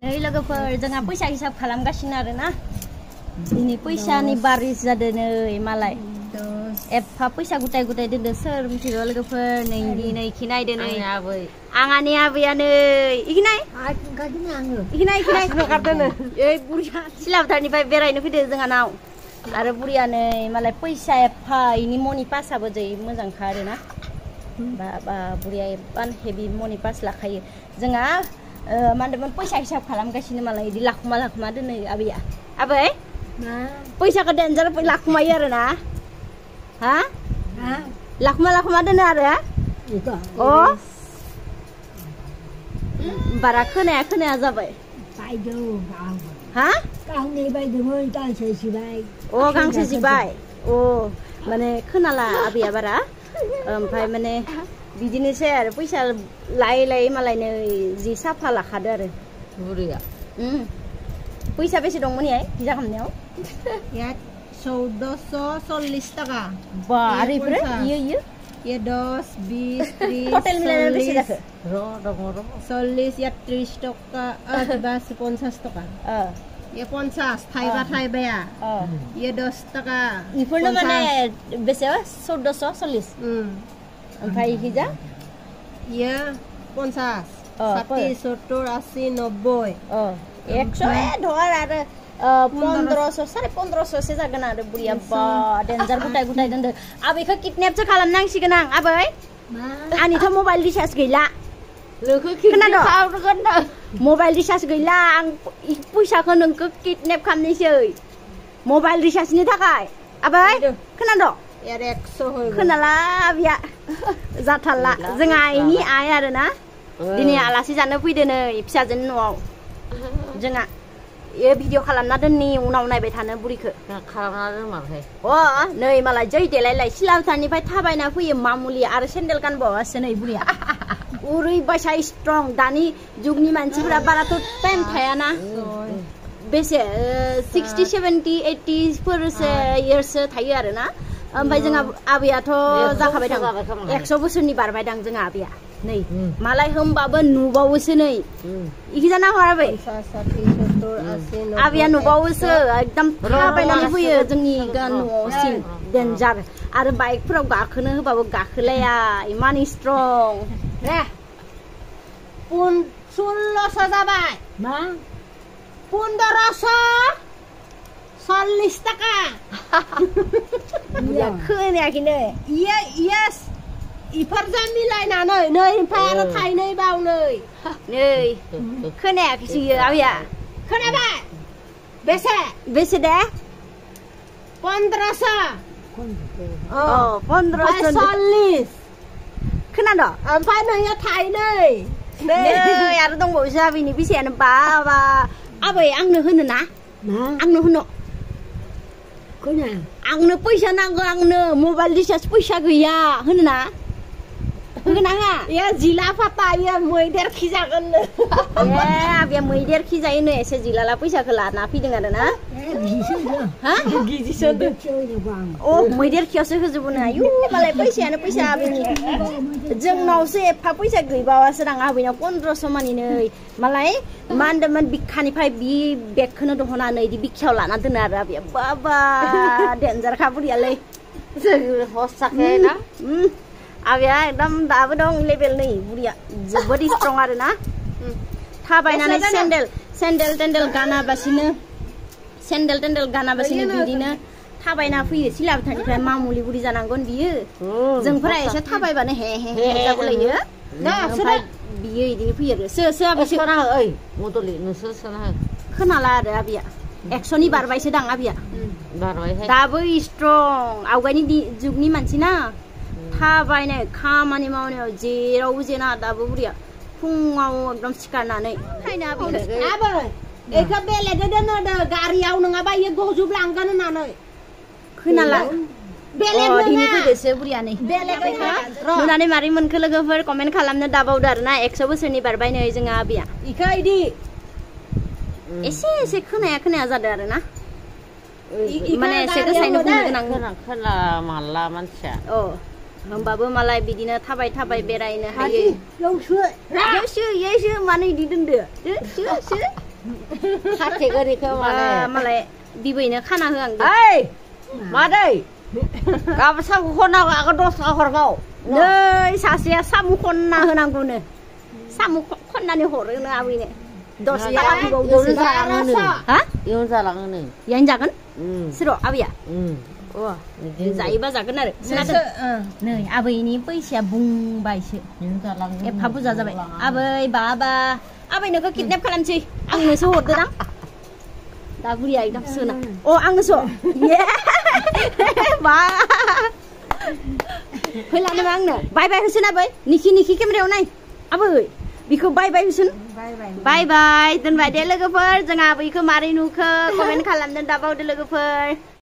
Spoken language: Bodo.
Hey logoफोर जोंहा पैसा हिसाब खालामगासिनो आरो ना दिनै पैसानि बारिस जादों नै मालाय एफा पैसा गुटाय गुटाय दोनदो सोर मिथिगौ लोगोफोर नै दिनै खिनायदो नै आंनि आबैया नै इखिनाय इखिनाय गारदोनो ओइ बुरिया सिलाबथारनिफ्राय बेरायनो फैदो जोंहानाव आरो बुरिया नै मालाय पैसा एफा इनि मनि पासाबो जै मोजांखा आरो ना बा बुरिया एबान हेभि मनि पास लाखायो जोंहा मानदोंमोन पैसा हिसाब खालामगासिनो मालाय इदि लाखुमा दोनो आबैया आबै पैसाखौ डेन्जार लाखुमायो आरो ना हा लाखुमा दोनो आरो अ बारा खोनाया जाबाय हा गांसे जिबाय अ माने खोनाला आबैया बारा ओमफ्राय माने बिदिनोसै आरो पैसा लायै मालायनो जि साफा लाखादो आरो बुरिया पैसा बेसे दंमोन इयाय हिजा खालामनायाव यात 1440 टाका बा आरो इफोरो इयो ये 10 20 30 टटेल मिलायनानै बेसे जाखो र 40 या 30 टाका बा 50 टाका ये 50 थाइबाया ये 10 टाका इफोरनो माने बेसे 1440 ओमफ्राय हिजा ये 50 60 70 80 90 100 धर आरो 1500 1550 से जागोन आरो बुरिया बा डेन्जार गुटाय दोनदो आबैखौ किडनेपसो खालामनांसिगोन आं आबै आंनिथ' मबाइल रिचार्ज गैला खोनादों मबाइल रिचार्ज गैला आं पैसाखौ नोंखौ किडनेप खालामनोसै मबाइल रिचार्जनि थाखाय आबै खोनादों खोनाला बिया जाथारला जोंहा आइनि आइ आरो ना दिनै आलासि जानो फैदो नै फिसाजोनि न'आव जोंहा ए भिडिअ खालामना दोननि उनाव नायबाय थानो बुरिखौ खालामना दोनमारहाय नै मालाय जै देलायलाय सिलाबथारनिफ्राय थाबायना फैयो मामुलि आरो सेन्देल गानबावासो नै बुरिया ओरैबायसा स्ट्रं दानि जुगनि मानसिफोरा बाराथ' टाइम थायाना बेसे 60 70 80 फोरसो इयार्ससो थायो आरो ना ओमफ्राय जोंहा आबैयाथ' जाखाबाय दां 100 बोसोरनि बारबाय दां जोंहा आबैया नै मालाय होमबाबो नुबावोसो नै इखि जाना हराबै आबैया नुबावोसो एकदम थाबायनानै फैयो जोंनि न'सिम डेन्जार आरो बाइकफोराव गाखोनो होबाबो गाखोलाया इमान स्ट्रं रे 1600 जाबाय मा 1540 टाका खोनायाखैनो इयेस इफोरजों मिलायनानै नै ओमफ्राय आरो थाइनै बाव नै खोनायाखैसो इयो आबैया खोनाबाय बेसे दे 1500 1540 खोनादों ओमफ्राय नोङो थाइनै आरो दंबावोसो आबैनि फैसायानो बाबा आबै आंनो होनो ना आंनो होनो आंनो पैसा नांगौ आंनो मबाइल रिचार्ज पैसा गैया होनो ना होगोन आङा ए जिला फाता ए मैदेर खिजागोननो आबैया मैदेर खिजायोनो एसे जिलाला पैसाखौ लाना फैदों आरो ना गिजिसो मैदेर खियावसो होजोबोनो आयु मालाय पैसायानो पैसा आबैनि जोंनावसो एफा पैसा गैबावासो रां आबैनाव 1500 मानि नै मालाय मा होनदोंमोन बिखानिफ्राय बि बेगखौनो दहनानै इदि बिखायाव लाना दोनो आरो आबैया बाबा डेन्जारखा बुरियालै हसाखे ना आबैया एकदम दाबो दं लेभेल नै बुरिया जोबोद स्ट्रं आरो ना थाबायनानै सेन्देल गानाबासिनो बिदिनो थाबायना फैयो सिलाबथारनिफ्राय मामुलि बुरि जानांगोन बियो जोंफोरा एसे थाबायबानो हे जागुलायो ओमफ्राय बियो इदिनो फैयो आरो सोना हो ओइ मदलि नोंसोर सोना हो खोनाला आरो आबैया 100नि बारबायसो दां आबैया बारबायहाय दाबो स्ट्रं आवगायनि जुगनि मानसि ना थाबायनाय खामानि मावनायाव जेरावबो जेना दाबो बुरिया फुङाव एकदम सिखारनानै खायना आबै एखौ बेलेगे दोनो गारियाव नङाबा इयो गजोबलांगोन होननानै खोनाला बेलेग दिनै फैदोसो बुरिया नै नुनानै मारै मोनखो लोगोफोर कमेन्ट खालामनो दाबावदो आरो ना 100 बोसोरनि बारबाय नै जोंहा आबैया इखो इदि एसे खोनाया जादों आरो ना माने एसे गोसायनो बुंनो गोनां माला मानसिया होमबाबो मालाय बिदिनो थाबाय बेरायनो हायो मानो इदि दोनदो खाथि गोरिखौ माने मालाय बिबैनो खाना होआंदो ओइ मा दै गाबोन सामु खननांगौ आगोल 10 थाखा हरबाव नै सासेया सामु खनना होनांगौनो सामु खननानै हरोनो आबैनो 10 थाखा बिबावदोसो हा इयुन जालाङोनो यानो जागोन उम सोर आबैया अ जायोबा जागोन आरो नै आबैनि फैसाया बुंबायसो इयुन जालाङो एफा बुरजा जाबाय आबै बाबा आबैनोखौ किडनेप खालामसै आंनोसो हरदों दा गुरिया एकदम सोना अ आंनोसो बा फैलानो आंनो बाय बाय होसोन आबै निखि केमेरायाव नाय आबै बिखौ बाय बाय होसोन बाय बाय दोनबाय दे लोगोफोर जों आबैखौ मारै नुखो कमेन्ट खालामनो दाबावदो लोगोफोर